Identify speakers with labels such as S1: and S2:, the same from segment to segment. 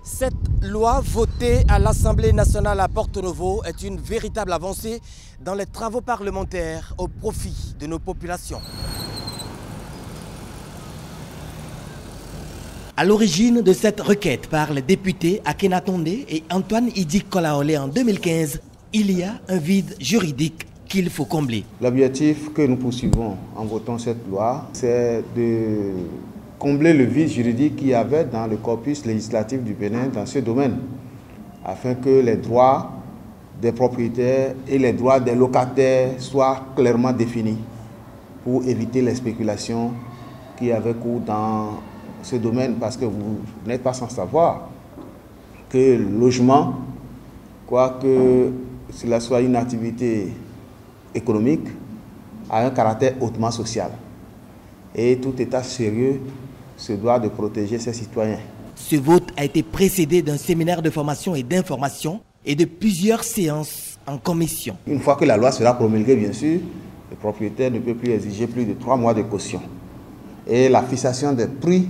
S1: Cette loi votée à l'Assemblée nationale à Porto Novo est une véritable avancée dans les travaux parlementaires au profit de nos populations. À l'origine de cette requête par les députés Akhenatonde et Antoine Idi Kolaolé en 2015, il y a un vide juridique qu'il faut combler.
S2: L'objectif que nous poursuivons en votant cette loi, c'est de combler le vide juridique qu'il y avait dans le corpus législatif du Bénin dans ce domaine, afin que les droits des propriétaires et les droits des locataires soient clairement définis pour éviter les spéculations qui avaient cours dans ce domaine, parce que vous n'êtes pas sans savoir que le logement, quoique cela soit une activité économique, a un caractère hautement social. Et tout État sérieux se doit de protéger ses citoyens.
S1: Ce vote a été précédé d'un séminaire de formation et d'information et de plusieurs séances en commission.
S2: Une fois que la loi sera promulguée, bien sûr, le propriétaire ne peut plus exiger plus de 3 mois de caution. Et la fixation des prix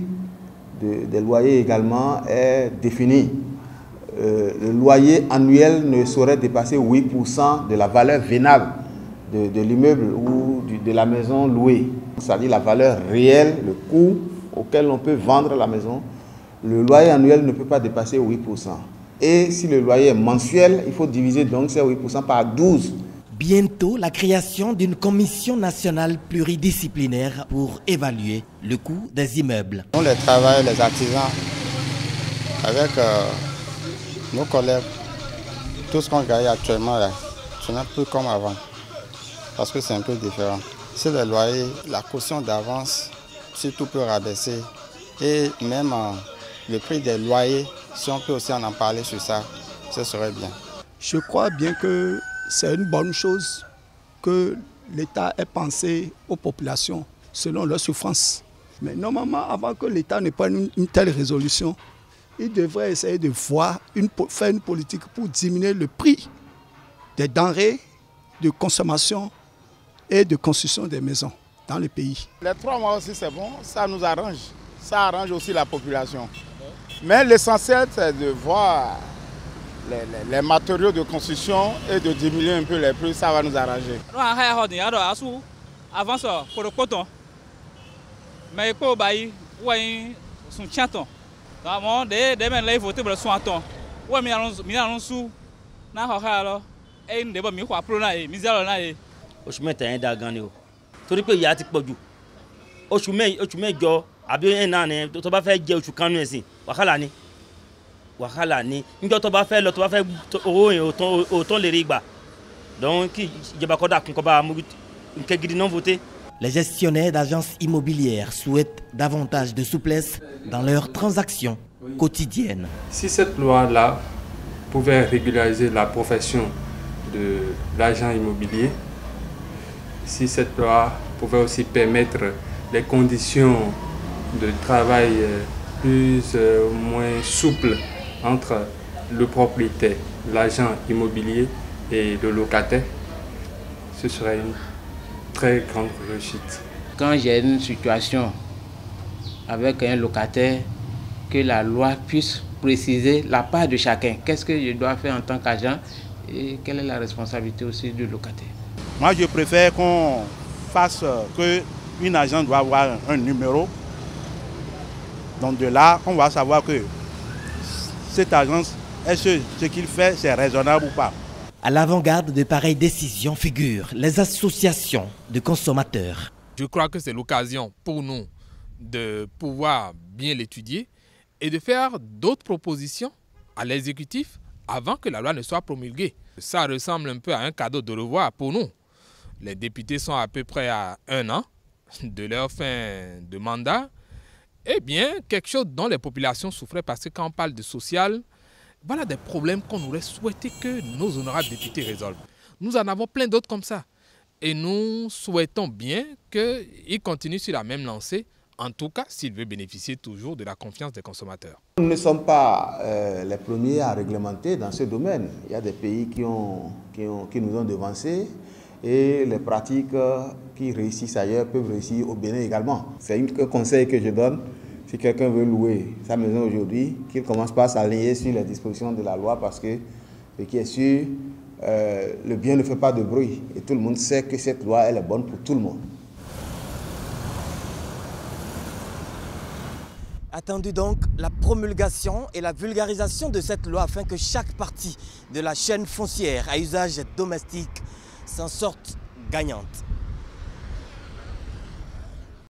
S2: des loyers également est définie. Le loyer annuel ne saurait dépasser 8% de la valeur vénale de l'immeuble ou de la maison louée. C'est-à-dire la valeur réelle, le coût auquel on peut vendre la maison. Le loyer annuel ne peut pas dépasser 8%. Et si le loyer est mensuel, il faut diviser donc ces 8% par 12.
S1: Bientôt, la création d'une commission nationale pluridisciplinaire pour évaluer le coût des immeubles.
S3: Nous, les travailleurs, les artisans, avec nos collègues, tout ce qu'on gagne actuellement, là, ce n'est plus comme avant, parce que c'est un peu différent. Si le loyer, la caution d'avance, si tout peut rabaisser, et même le prix des loyers, si on peut aussi en parler sur ça, ce serait bien.
S4: Je crois bien que c'est une bonne chose que l'État ait pensé aux populations selon leurs souffrances. Mais normalement, avant que l'État ne prenne une telle résolution, il devrait essayer de faire une politique pour diminuer le prix des denrées de consommation et de construction des maisons dans le pays.
S5: Les 3 mois aussi, c'est bon, ça nous arrange. Ça arrange aussi la population. Mais l'essentiel, c'est de voir les matériaux de construction et de diminuer un peu les prix, ça va nous arranger.
S6: Avant ça, pour le coton, mais pour le bail, son chanton. Des men là, il faut te soin ton. Ouais, mais allons sous. Na alors, et ne pas mieux quoi pour na et misère na et.
S7: Au chemin t'as un gagné. Torí pé ìyà ti pọ̀jù. Oṣù mẹ́jọ àbí ena ne tó bá fẹ́ jẹ oṣù kan nu ẹ̀sìn. Wàhálà ni. Ńjọ́ tó bá fẹ́ lọ tó bá fẹ́ owó yẹn ó ton lè rí gbà. Donc ki ìjọba ko dákun ko bá mú nke gidi non voter.
S1: Les gestionnaires d'agences immobilières souhaitent davantage de souplesse dans leurs transactions quotidiennes.
S8: Si cette loi-là pouvait régulariser la profession de l'agent immobilier, si cette loi pouvait aussi permettre des conditions de travail plus ou moins souples entre le propriétaire, l'agent immobilier et le locataire, ce serait une très grande réussite.
S9: Quand j'ai une situation avec un locataire, que la loi puisse préciser la part de chacun. Qu'est-ce que je dois faire en tant qu'agent et quelle est la responsabilité aussi du locataire.
S10: Moi, je préfère qu'on fasse qu'une agent doit avoir un numéro. Donc de là, on va savoir que cette agence, est-ce que ce qu'il fait, c'est raisonnable ou pas.
S1: À l'avant-garde de pareilles décisions figurent les associations de consommateurs.
S11: Je crois que c'est l'occasion pour nous de pouvoir bien l'étudier et de faire d'autres propositions à l'exécutif avant que la loi ne soit promulguée. Ça ressemble un peu à un cadeau de revoir pour nous. Les députés sont à peu près à 1 an de leur fin de mandat. Eh bien, quelque chose dont les populations souffraient, parce que quand on parle de social, voilà des problèmes qu'on aurait souhaité que nos honorables députés résolvent. Nous en avons plein d'autres comme ça. Et nous souhaitons bien qu'ils continuent sur la même lancée, en tout cas s'il veut bénéficier toujours de la confiance des consommateurs.
S2: Nous ne sommes pas les premiers à réglementer dans ce domaine. Il y a des pays qui nous ont devancés et les pratiques qui réussissent ailleurs peuvent réussir au Bénin également. C'est un conseil que je donne, Si quelqu'un veut louer sa maison aujourd'hui, qu'il commence par s'aligner sur les dispositions de la loi parce que, ce qui est sûr, le bien ne fait pas de bruit. Et tout le monde sait que cette loi, elle est bonne pour tout le monde.
S1: Attendu donc la promulgation et la vulgarisation de cette loi afin que chaque partie de la chaîne foncière à usage domestique s'en sorte gagnante.